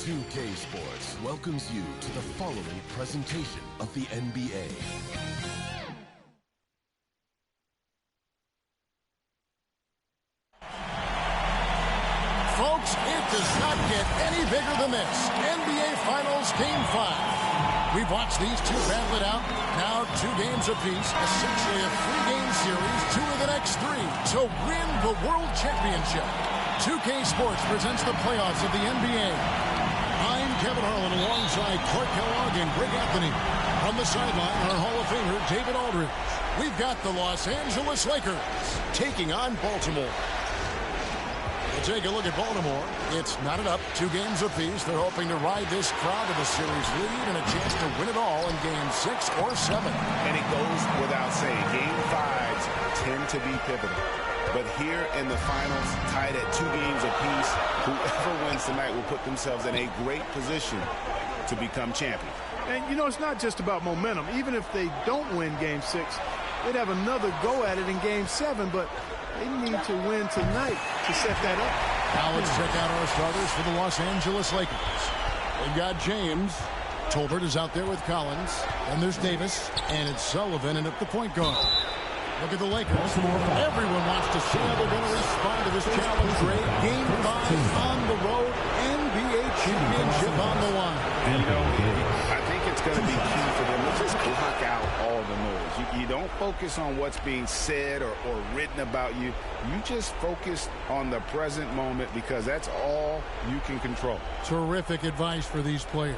NBA2K Sports welcomes you to the following presentation of the NBA. Folks, it does not get any bigger than this. NBA Finals Game 5. We've watched these two battle it out. Now 2 games apiece. Essentially a 3-game series. 2 of the next 3 to win the World Championship. 2K Sports presents the playoffs of the NBA. I'm Kevin Harlan alongside Clark Kellogg and Greg Anthony. From the sideline, our Hall of Famer, David Aldridge. We've got the Los Angeles Lakers taking on Baltimore. We'll take a look at Baltimore. It's knotted up, 2 games apiece. They're hoping to ride this crowd to the series lead and a chance to win it all in Game 6 or 7. And it goes without saying, Game 5s tend to be pivotal. But here in the finals, tied at 2 games apiece, whoever wins tonight will put themselves in a great position to become champion. And, you know, it's not just about momentum. Even if they don't win Game 6, they'd have another go at it in Game 7, but they need to win tonight to set that up. Now let's check out our starters for the Los Angeles Lakers. They've got James. Tolbert is out there with Collins. And there's Davis. And it's Sullivan in at the point guard. Look at the Lakers. Everyone wants to see how they're going to respond to this challenge. Great Game 5 on the road. NBA championship on the line. And, you know, I think it's going to be key for them to just block out all the noise. You don't focus on what's being said or written about you. You just focus on the present moment because that's all you can control. Terrific advice for these players.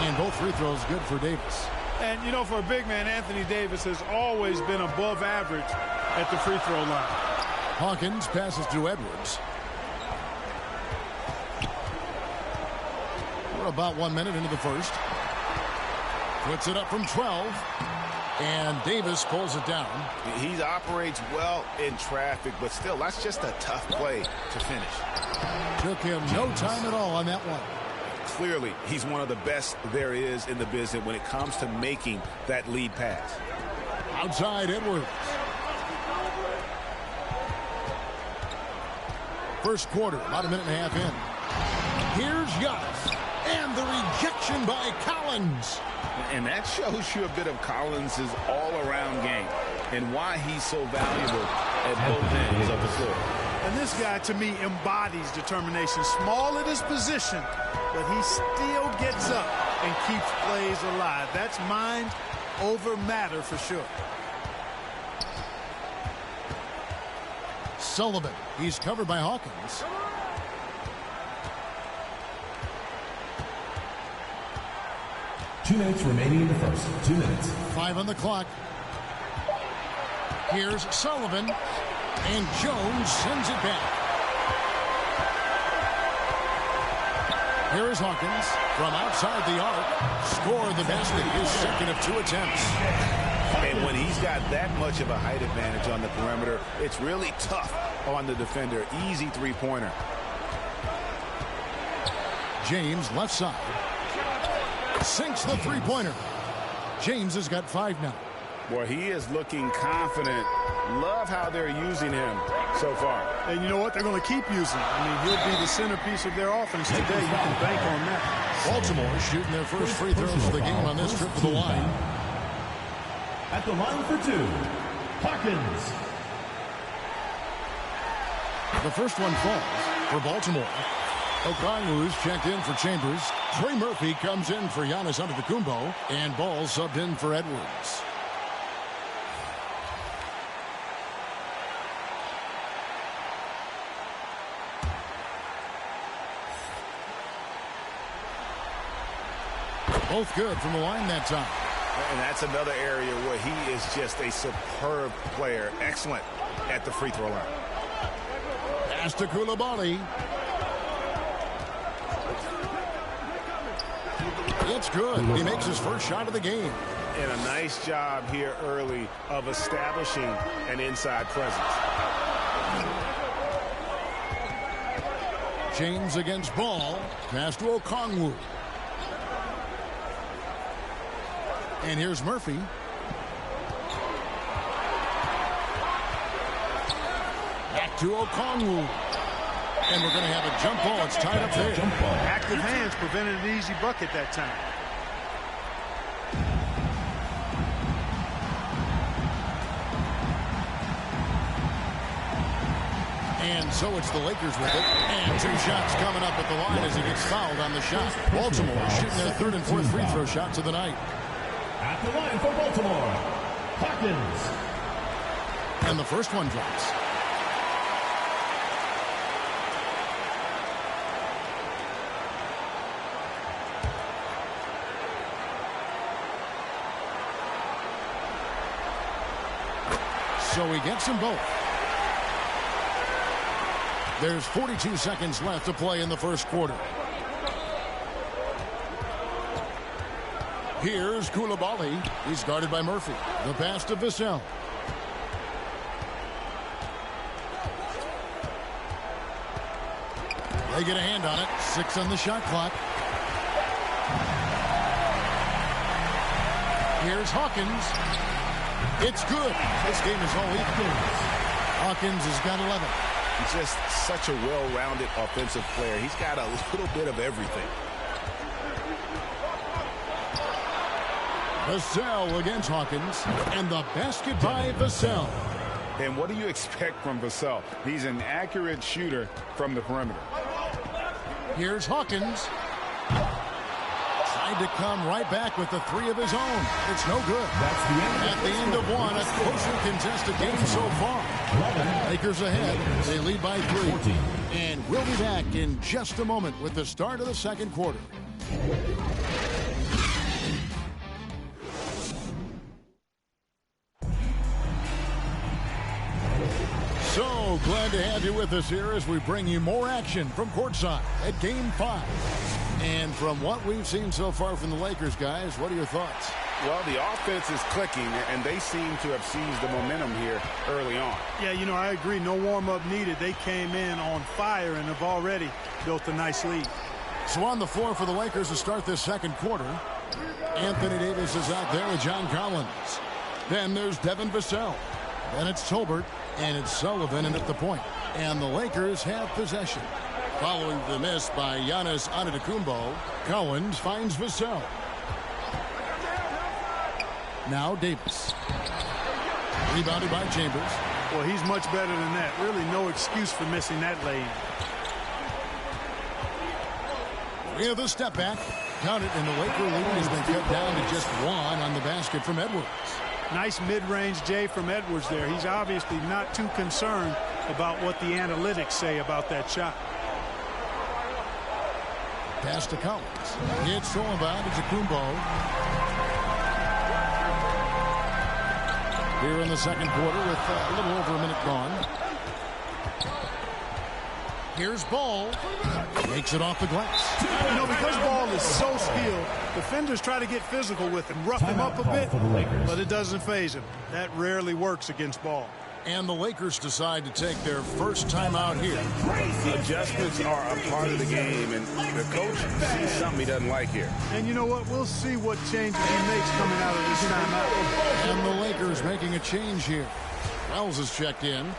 And both free throws good for Davis. And, you know, for a big man, Anthony Davis has always been above average at the free throw line. Hawkins passes to Edwards. We're about 1 minute into the first. Puts it up from 12. And Davis pulls it down. He operates well in traffic, but still, that's just a tough play to finish. Took him no time at all on that one. Clearly, he's one of the best there is in the business when it comes to making that lead pass. Outside Edwards. First quarter, about 1.5 minutes in. Here's Giannis. And the rejection by Collins. And that shows you a bit of Collins' all-around game and why he's so valuable at both ends of the floor. And this guy, to me, embodies determination. Small at his position, but he still gets up and keeps plays alive. That's mind over matter for sure. Sullivan. He's covered by Hawkins. Two minutes remaining in the first. 2 minutes. 5 on the clock. Here's Sullivan. And Jones sends it back. Here is Hawkins from outside the arc. Scored the basket, his second of 2 attempts. And when he's got that much of a height advantage on the perimeter, it's really tough on the defender. Easy 3-pointer. James left side. Sinks the 3-pointer. James has got 5 now. Boy, he is looking confident. Love how they're using him so far. And you know what? They're going to keep using him. I mean, he'll be the centerpiece of their offense today. You can bank on that. Baltimore shooting their first free throws of the game on this trip to the line. At the line for 2, Hawkins. The first one falls for Baltimore. Okongwu's checked in for Chambers. Trey Murphy comes in for Giannis Antetokounmpo. And Ball subbed in for Edwards. Both good from the line that time. And that's another area where he is just a superb player. Excellent at the free throw line. Pass to Koulibaly. It's good. He makes his first shot of the game. And a nice job here early of establishing an inside presence. James against Ball. Pass to Okongwu. And here's Murphy. to Okongwu. And we're going to have a jump ball. It's tied up there. Jump ball. Active hands prevented an easy bucket that time. And so it's the Lakers with it. And 2 shots coming up at the line as he gets fouled on the shot. Baltimore shooting their 3rd and 4th free throw shots of the night. At the line for Baltimore, Hawkins. And the first one drops. So he gets them both. There's 42 seconds left to play in the first quarter. Here's Koulibaly. He's guarded by Murphy. The pass to Vassell. They get a hand on it. 6 on the shot clock. Here's Hawkins. It's good. This game is all equal. Hawkins has got 11. He's just such a well-rounded offensive player. He's got a little bit of everything. Vassell against Hawkins. And the basket by Vassell. And what do you expect from Vassell? He's an accurate shooter from the perimeter. Here's Hawkins. Tried to come right back with the 3 of his own. It's no good. That's the end. At the end of one, a closer contested game so far. Lakers ahead. They lead by 3. 14. And we'll be back in just a moment with the start of the second quarter. So glad to have you with us here as we bring you more action from courtside at Game 5. And from what we've seen so far from the Lakers, guys, what are your thoughts? Well, the offense is clicking, and they seem to have seized the momentum here early on. Yeah, you know, I agree. No warm-up needed. They came in on fire and have already built a nice lead. So on the floor for the Lakers to start this second quarter, Anthony Davis is out there with John Collins. Then there's Devin Vassell. Then it's Tolbert, and it's Sullivan in at the point. And the Lakers have possession. Following the miss by Giannis Antetokounmpo, Collins finds Vassell. Now Davis. Rebounded by Chambers. Well, he's much better than that. Really no excuse for missing that lane. With a step back. Count it, and the Laker lead has been cut down to just 1 on the basket from Edwards. Nice mid-range J from Edwards there. He's obviously not too concerned about what the analytics say about that shot. Pass to Collins. It's stolen by Antetokounmpo. Here in the second quarter with a little over a minute gone. Here's Ball. Makes it off the glass. You know, because Ball is so skilled, defenders try to get physical with him, rough him up a bit, but it doesn't faze him. That rarely works against Ball. And the Lakers decide to take their first timeout here. Adjustments are a part of the game, and the coach sees something he doesn't like here. And you know what? We'll see what changes he makes coming out of this timeout. And the Lakers making a change here. Wells is checked in.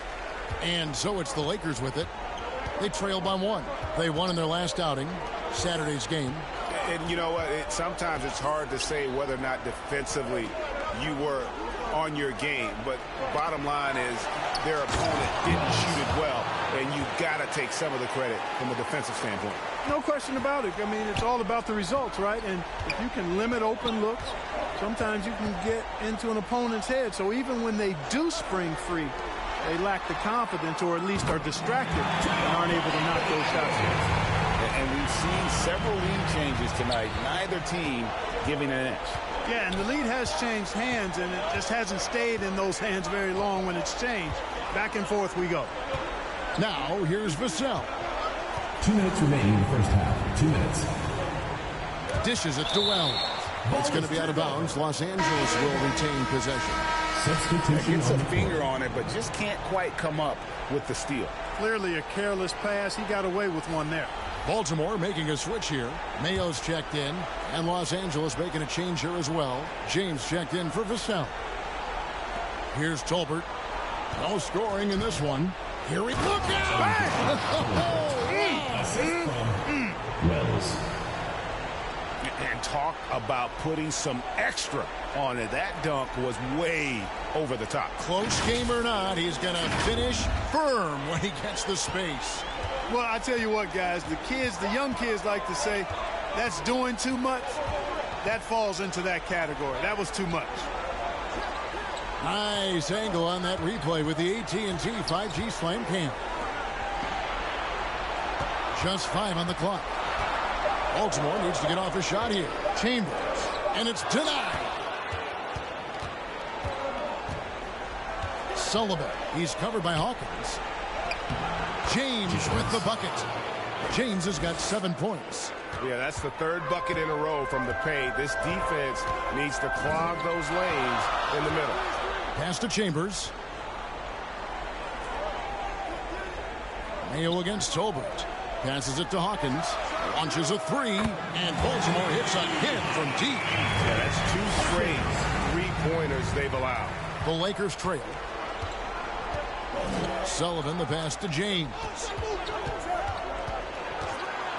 And so it's the Lakers with it. They trail by 1. They won in their last outing, Saturday's game. And you know what? Sometimes it's hard to say whether or not defensively you were on your game. But bottom line is their opponent didn't shoot it well, and you got to take some of the credit from a defensive standpoint. No question about it. I mean, it's all about the results, right? And if you can limit open looks, sometimes you can get into an opponent's head. So even when they do spring free, they lack the confidence or at least are distracted and aren't able to knock those shots in. And we've seen several lead changes tonight. Neither team giving an inch. Yeah, and the lead has changed hands, and it just hasn't stayed in those hands very long when it's changed. Back and forth we go. Now, here's Vassell. 2 minutes remaining in the first half. 2 minutes. Dishes it to Wells. It's going to be out of bounds. Los Angeles will retain possession. Gets a finger on it, but just can't quite come up with the steal. Clearly a careless pass. He got away with one there. Baltimore making a switch here. Mayo's checked in, and Los Angeles making a change here as well. James checked in for Vassell. Here's Tolbert. No scoring in this one. Here we look out! Wells. And talk about putting some extra on it. That dunk was way over the top. Close game or not, he's going to finish firm when he gets the space. Well, I tell you what, guys, the young kids like to say, that's doing too much. That falls into that category. That was too much. Nice angle on that replay with the AT&T 5G Slam Cam. Just 5 on the clock. Baltimore needs to get off a shot here. Chambers, and it's denied. Sullivan, he's covered by Hawkins. James with the bucket. James has got 7 points. Yeah, that's the third bucket in a row from the paint. This defense needs to clog those lanes in the middle. Pass to Chambers. Mayo against Tolbert. Passes it to Hawkins. Launches a 3. And Baltimore hits a hit from deep. Yeah, that's 2 straight three-pointers they've allowed. The Lakers trail. Sullivan, the pass to James.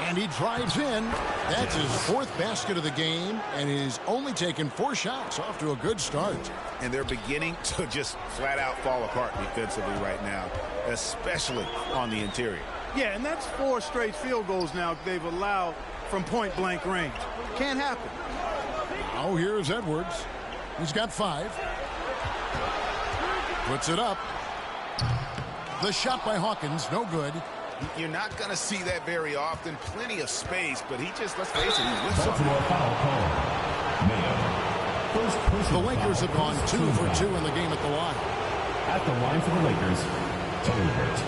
And he drives in. That's his 4th basket of the game, and he's only taken 4 shots. Off to a good start. And they're beginning to just flat out fall apart defensively right now, especially on the interior. Yeah, and that's 4 straight field goals now they've allowed from point-blank range. Can't happen. Oh, here's Edwards. He's got 5. Puts it up. The shot by Hawkins, no good. You're not going to see that very often. Plenty of space, but he just, let's face it, he whiffs on Baltimore it. foul call. Mayo. First personal The Lakers have gone 2 for 2 in the game at the line. At the line for the Lakers, Tolbert.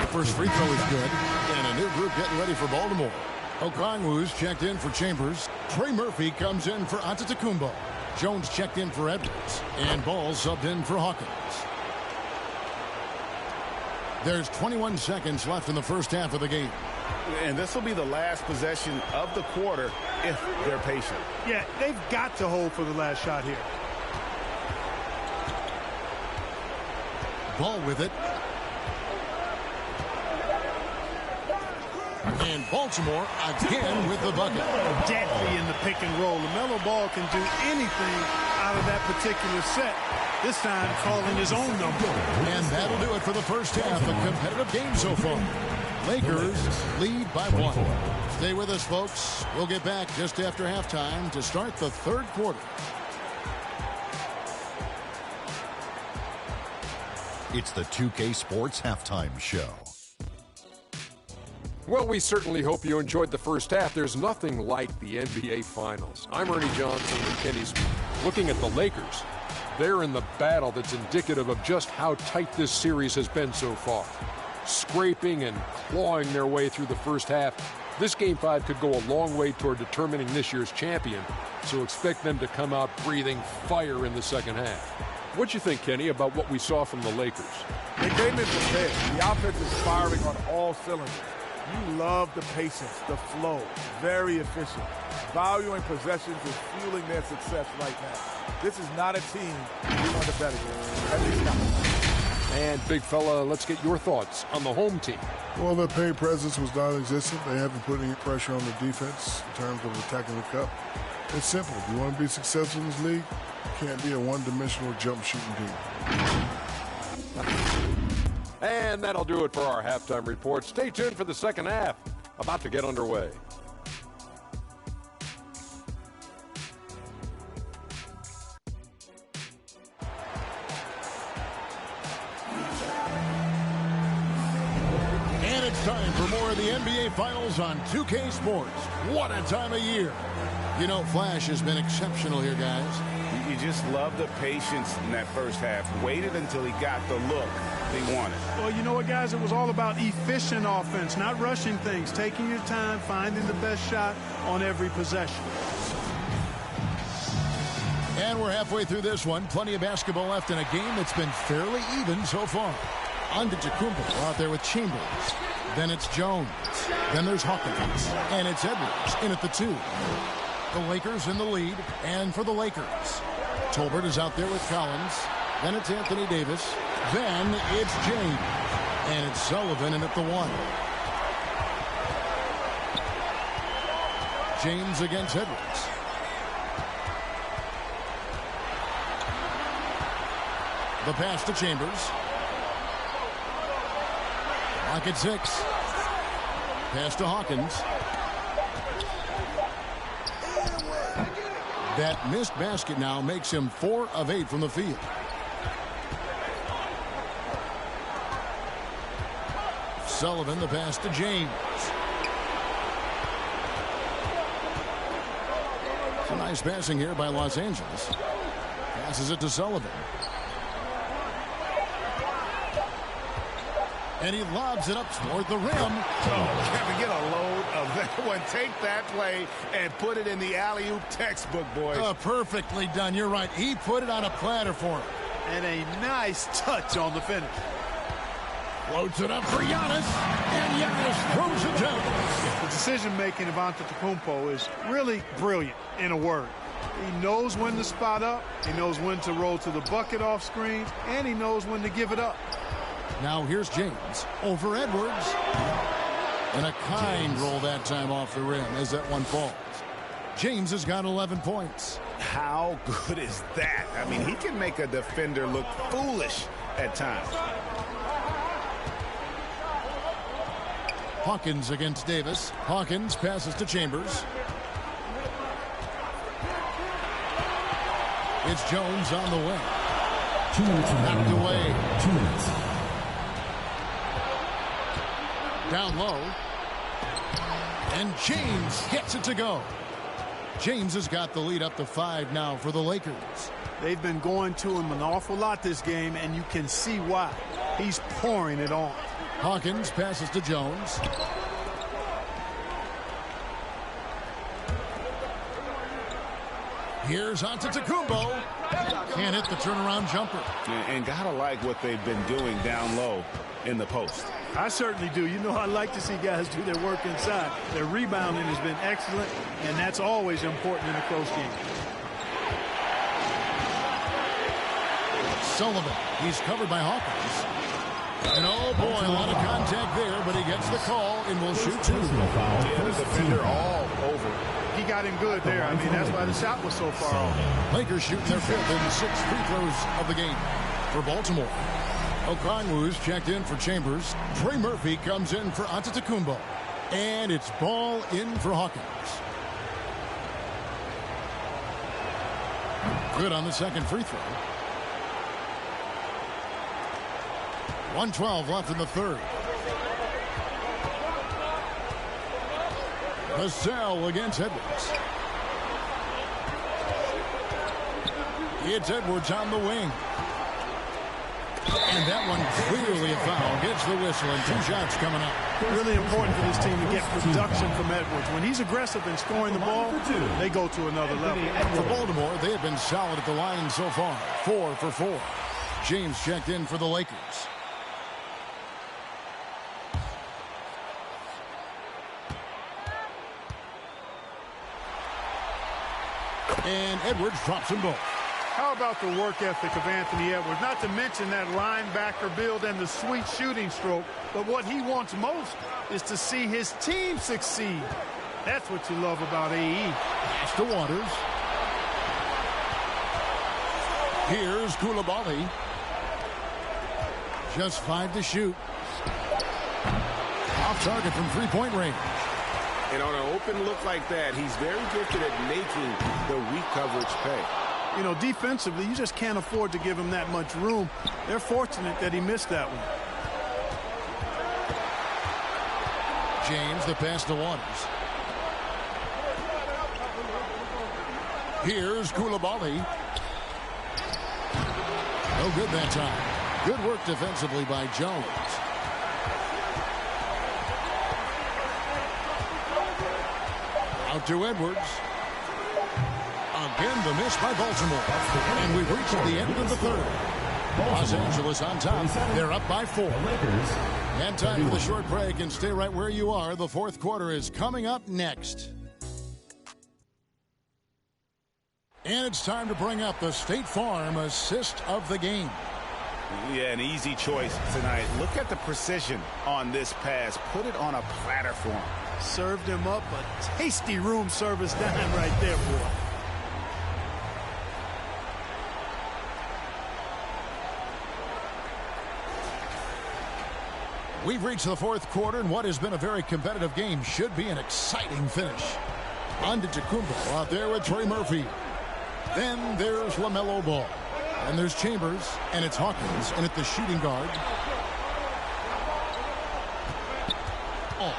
First free throw is good. And a new group getting ready for Baltimore. Okongwu's checked in for Chambers. Trey Murphy comes in for Antetokounmpo. Jones checked in for Edwards. And Ball subbed in for Hawkins. There's 21 seconds left in the first half of the game. And this will be the last possession of the quarter if they're patient. Yeah, they've got to hold for the last shot here. Ball with it. And Baltimore again with the bucket. Deadly in the pick and roll. LaMelo Ball can do anything out of that particular set. This time calling his own number. And that'll do it for the first half. A competitive game so far. Lakers lead by 1. Stay with us, folks. We'll get back just after halftime to start the 3rd quarter. It's the 2K Sports Halftime Show. Well, we certainly hope you enjoyed the first half. There's nothing like the NBA Finals. I'm Ernie Johnson and Kenny Smith. Looking at the Lakers, they're in the battle that's indicative of just how tight this series has been so far. Scraping and clawing their way through the first half. This Game 5 could go a long way toward determining this year's champion, so expect them to come out breathing fire in the second half. What you think, Kenny, about what we saw from the Lakers? They came in prepared. The offense is firing on all cylinders. You love the patience, the flow, very efficient. Valuing possessions is fueling their success right now. This is not a team you want to bet against. At least not. And, big fella, let's get your thoughts on the home team. Well, their paint presence was non-existent. They haven't put any pressure on the defense in terms of attacking the cup. It's simple. If you want to be successful in this league, you can't be a one-dimensional jump shooting team. And that'll do it for our halftime report. Stay tuned for the second half. About to get underway. And it's time for more of the NBA Finals on 2K Sports. What a time of year. You know, Flash has been exceptional here, guys. You just love the patience in that first half. Waited until he got the look he wanted. Well, you know what, guys? It was all about efficient offense, not rushing things, taking your time, finding the best shot on every possession. And we're halfway through this one. Plenty of basketball left in a game that's been fairly even so far. Antetokounmpo out there with Chambers. Then it's Jones. Then there's Hawkins. And it's Edwards in at the 2. The Lakers in the lead. And for the Lakers, Tolbert is out there with Collins. Then it's Anthony Davis. Then it's James. And it's Sullivan in at the 1. James against Edwards. The pass to Chambers. Lock at 6. Pass to Hawkins. That missed basket now makes him 4 of 8 from the field. Sullivan, the pass to James. It's a nice passing here by Los Angeles. Passes it to Sullivan. And he lobs it up toward the rim. Oh, Kevin, get a load of that one. Take that play and put it in the alley-oop textbook, boys. Perfectly done. You're right. He put it on a platter for him. And a nice touch on the finish. Floats it up for Giannis. And Giannis throws it down. The decision-making of Antetokounmpo is really brilliant, in a word. He knows when to spot up. He knows when to roll to the bucket off screens. And he knows when to give it up. Now here's James over Edwards. And a kind roll that time off the rim as that one falls. James has got 11 points. How good is that? I mean, he can make a defender look foolish at times. Hawkins against Davis. Hawkins passes to Chambers. It's Jones on the wing. 2 minutes Knocked away. 2 minutes. Down low. And James gets it to go. James has got the lead up to 5 now for the Lakers. They've been going to him an awful lot this game, and you can see why. He's pouring it on. Hawkins passes to Jones. Here's Antetokounmpo. Can't hit the turnaround jumper. And gotta like what they've been doing down low in the post. I certainly do. You know, I like to see guys do their work inside. Their rebounding has been excellent, and that's always important in a close game. Sullivan. He's covered by Hawkins. And oh boy, a lot of contact there, but he gets the call and will shoot 2. Yeah, the defender all over. He got him good there. I mean, that's why the shot was so far off. Lakers shooting their 5th and 6th free throws of the game for Baltimore. Okongwu's checked in for Chambers. Trey Murphy comes in for Antetokounmpo. And it's ball in for Hawkins. Good on the second free throw. 1:12 left in the third. Vassell against Edwards. It's Edwards on the wing. And that one clearly a foul. Gets the whistle and 2 shots coming up. Really important for this team to get production from Edwards. When he's aggressive in scoring the ball, they go to another level. For Baltimore, they have been solid at the line so far. 4 for 4. James checked in for the Lakers. And Edwards drops them both. How about the work ethic of Anthony Edwards? Not to mention that linebacker build and the sweet shooting stroke. But what he wants most is to see his team succeed. That's what you love about AE. Pass to Waters. Here's Koulibaly. Just 5 to shoot. Off target from 3-point range. And on an open look like that, he's very gifted at making the weak coverage pay. You know, defensively, you just can't afford to give him that much room. They're fortunate that he missed that one. James, the pass to Waters. Here's Koulibaly. No good that time. Good work defensively by Jones. Out to Edwards. Again, the miss by Baltimore. And we've reached the end of the third. Los Angeles on top. They're up by 4. And time for the short break, and stay right where you are. The fourth quarter is coming up next. And it's time to bring up the State Farm assist of the game. Yeah, an easy choice tonight. Look at the precision on this pass. Put it on a platter for him. Served him up a tasty room service dime right there, boy. We've reached the fourth quarter, and what has been a very competitive game should be an exciting finish. On to Tacumbo out there with Trey Murphy. Then there's LaMelo Ball. And there's Chambers, and it's Hawkins, and at the shooting guard. Oh.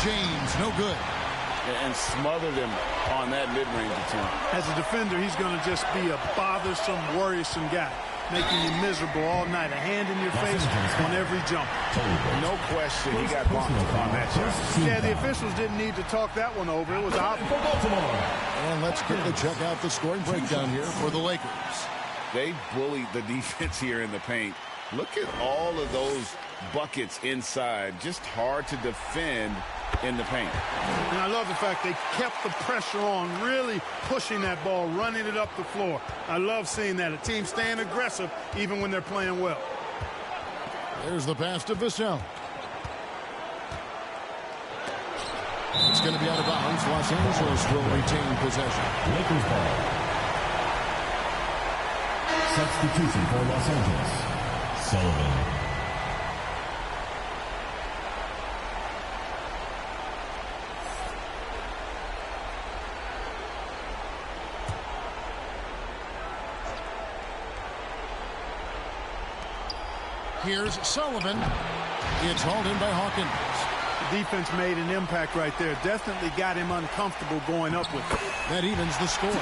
James, no good. And smothered him on that mid-range attempt. As a defender, he's going to just be a bothersome, worrisome guy, making you miserable all night. A hand in your face on every jump. No question, he got bumped on that shot. Yeah, the officials didn't need to talk that one over. It was obvious. And let's quickly check out the scoring breakdown here for the Lakers. They bullied the defense here in the paint. Look at all of those buckets inside. Just hard to defend in the paint. And I love the fact they kept the pressure on, really pushing that ball, running it up the floor. I love seeing that. A team staying aggressive even when they're playing well. There's the pass to Vassell. It's going to be out of bounds. Los Angeles will retain possession. Lakers ball. Substitution for Los Angeles. Sullivan. Here's Sullivan. It's hauled in by Hawkins. The defense made an impact right there. Definitely got him uncomfortable going up with it. That evens the score.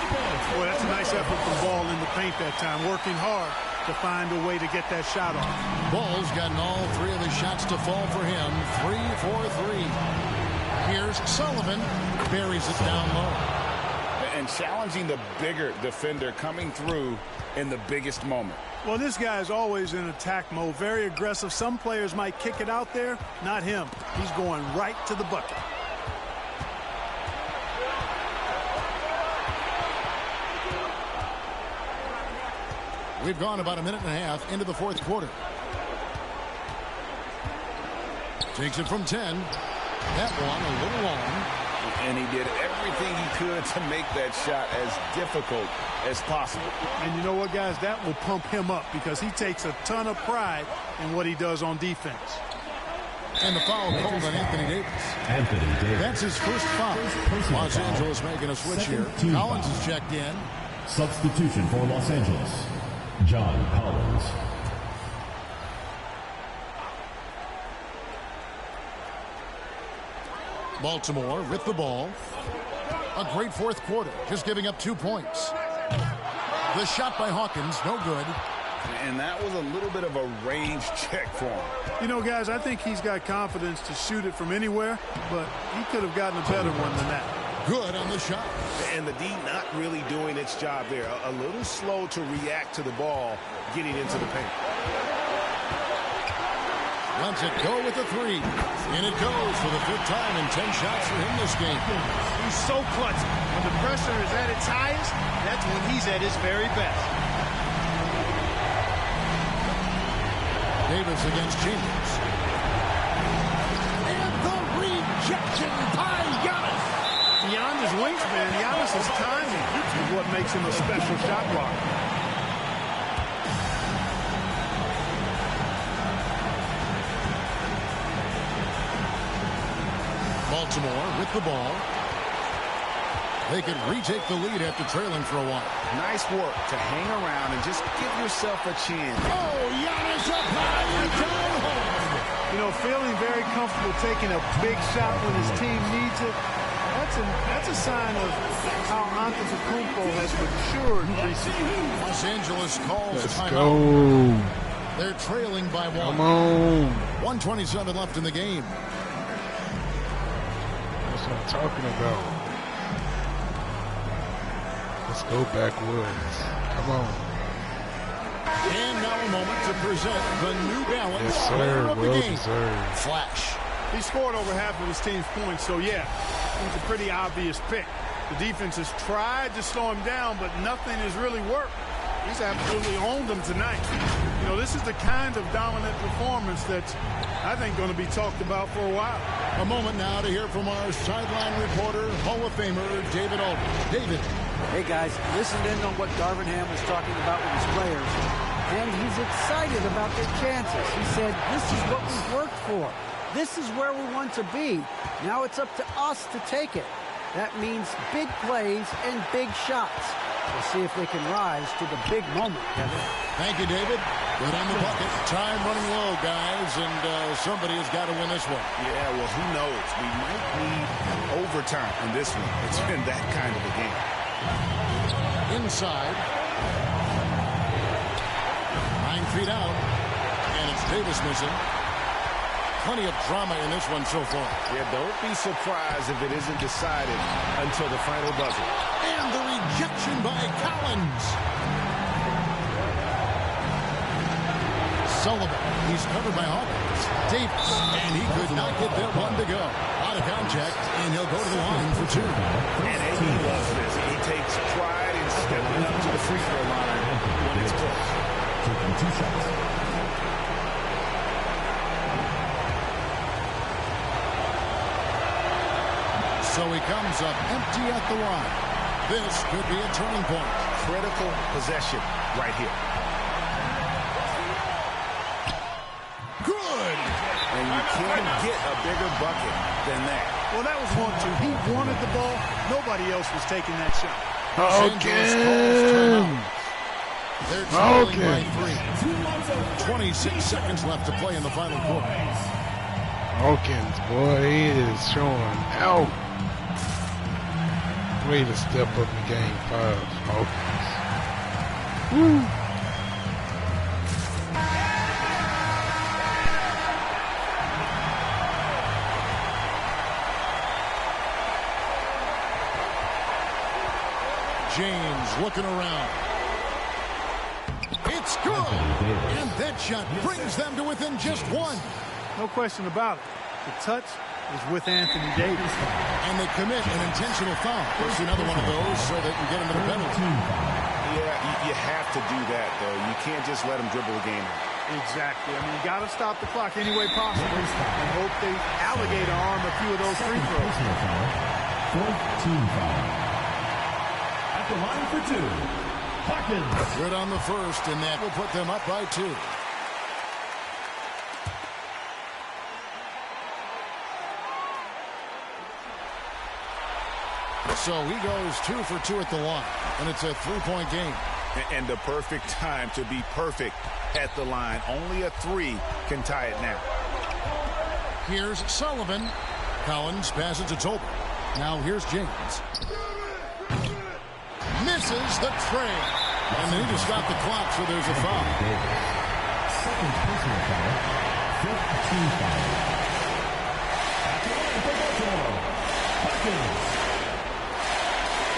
Boy, that's a nice effort from Ball in the paint that time. Working hard to find a way to get that shot off. Ball's gotten all three of his shots to fall for him. 3 for 3. Here's Sullivan. Buries it down low. And challenging the bigger defender coming through in the biggest moment. Well, this guy is always in attack mode, very aggressive. Some players might kick it out there, not him. He's going right to the bucket. We've gone about a minute and a half into the fourth quarter. Takes it from 10. That one a little long. And he did everything he could to make that shot as difficult as possible. And you know what, guys? That will pump him up because he takes a ton of pride in what he does on defense. And the foul called on Anthony Davis. That's his first foul. Los Angeles making a switch here. Collins has checked in. Substitution for Los Angeles. John Collins. Baltimore with the ball. A great fourth quarter, just giving up 2 points. The shot by Hawkins, no good. And that was a little bit of a range check for him. You know, guys, I think he's got confidence to shoot it from anywhere, but he could have gotten a better one than that. Good on the shot. And the D not really doing its job there. A little slow to react to the ball getting into the paint. Lets it go with the 3. And it goes for the 5th time in 10 shots for him this game. He's so clutch. When the pressure is at its highest, that's when he's at his very best. Davis against Chambers. And the rejection by Giannis. Beyond his wingspan, Giannis' timing is what makes him a special shot blocker. Baltimore with the ball. They could retake the lead after trailing for a while. Nice work to hang around and just give yourself a chance. Oh, Giannis up high and down home. You know, feeling very comfortable taking a big shot when his team needs it. That's a sign of how Antetokounmpo has matured recently. Los Angeles calls a timeout. Go. They're trailing by 1. Come on. 1:27 left in the game. That's what I'm talking about. Let's go Backwoods. Come on. And now a moment to present the New Balance Yes, player sir. of the Well game. deserved. Flash. He scored over half of his team's points, so yeah, he's a pretty obvious pick. The defense has tried to slow him down, but nothing has really worked. He's absolutely owned them tonight. You know, this is the kind of dominant performance that's, I think, going to be talked about for a while. A moment now to hear from our sideline reporter, Hall of Famer David Aldridge. David. Hey, guys, listened in on what Darvin Ham was talking about with his players, and he's excited about their chances. He said, this is what we've worked for. This is where we want to be. Now it's up to us to take it. That means big plays and big shots. We'll see if they can rise to the big moment, Kevin. Thank you, David. Good on the bucket. Time running low, guys, and somebody has got to win this one. Yeah, well, who knows? We might need overtime in this one. It's been that kind of a game. Inside. 9 feet out. And it's Davis missing. Plenty of drama in this one so far. Yeah, don't be surprised if it isn't decided until the final buzzer. And the rejection by Collins. Sullivan. He's covered by Hawkins. Davis. And he could not get there. One to go. Out of contact. And he'll go to the line for 2. And he loves this. He takes pride in stepping up to the free throw line when it's close. Taking 2 shots. So he comes up empty at the line. This could be a turning point. Critical possession right here. Good! And you can't get a bigger bucket than that. Well, that was 1-2. He wanted the ball. Nobody else was taking that shot. They're trailing by 3. 26 seconds left to play in the final quarter. Hawkins, boy, he is showing out. Way to step up in game 5, Hawkins. Woo. James looking around. It's good! And that shot brings them to within just 1. No question about it. The touch is with Anthony Davis. And they commit an intentional foul. There's another one of those so they can get into the penalty. Yeah, you have to do that, though. You can't just let them dribble the game out. Exactly. I mean, you got to stop the clock any way possible and hope they alligator arm a few of those free throws. 14 foul. At the line for 2, Hawkins. Good on the first, and that will put them up by 2. So he goes 2 for 2 at the line, and it's a 3-point game. And the perfect time to be perfect at the line. Only a 3 can tie it now. Here's Sullivan. Collins passes it over. Now here's James. Misses the tray. And they need to stop the clock, so there's a foul. Second personal foul. 5th team foul. At the line for Baltimore, Hawkins.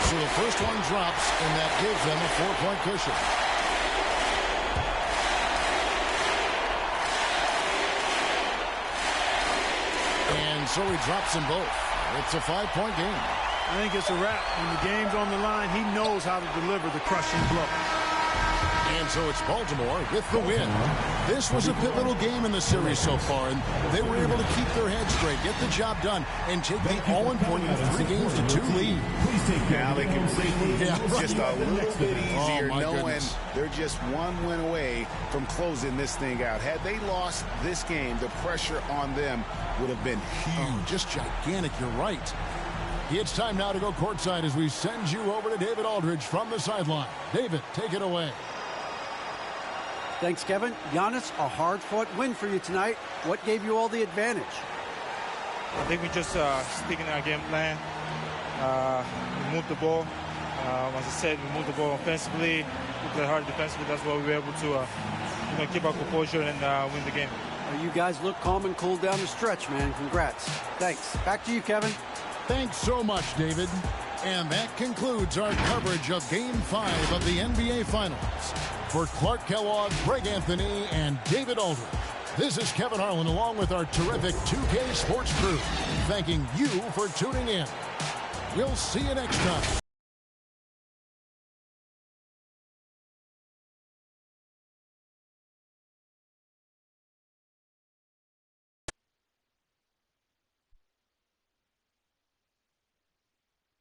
So the first one drops, and that gives them a 4-point cushion. And so he drops them both. It's a 5-point game. I think it's a wrap. When the game's on the line, he knows how to deliver the crushing blow. And so it's Baltimore with the win. This was a pivotal game in the series so far, and they were able to keep their heads straight, get the job done, and take the all-important 3 games to 2 lead. Please take care. Now they can breathe just a little bit easier, knowing goodness. they're just 1 win away from closing this thing out. Had they lost this game, the pressure on them would have been huge. Oh, just gigantic, you're right. It's time now to go courtside as we send you over to David Aldridge from the sideline. David, take it away. Thanks, Kevin. Giannis, a hard-fought win for you tonight. What gave you all the advantage? I think we just sticking our game plan. We moved the ball. As I said, we moved the ball offensively. We played hard defensively. That's why we were able to keep our composure and win the game. Well, you guys look calm and cool down the stretch, man. Congrats. Thanks. Back to you, Kevin. Thanks so much, David. And that concludes our coverage of Game 5 of the NBA Finals. For Clark Kellogg, Greg Anthony, and David Aldridge, this is Kevin Harlan along with our terrific 2K Sports crew, thanking you for tuning in. We'll see you next time.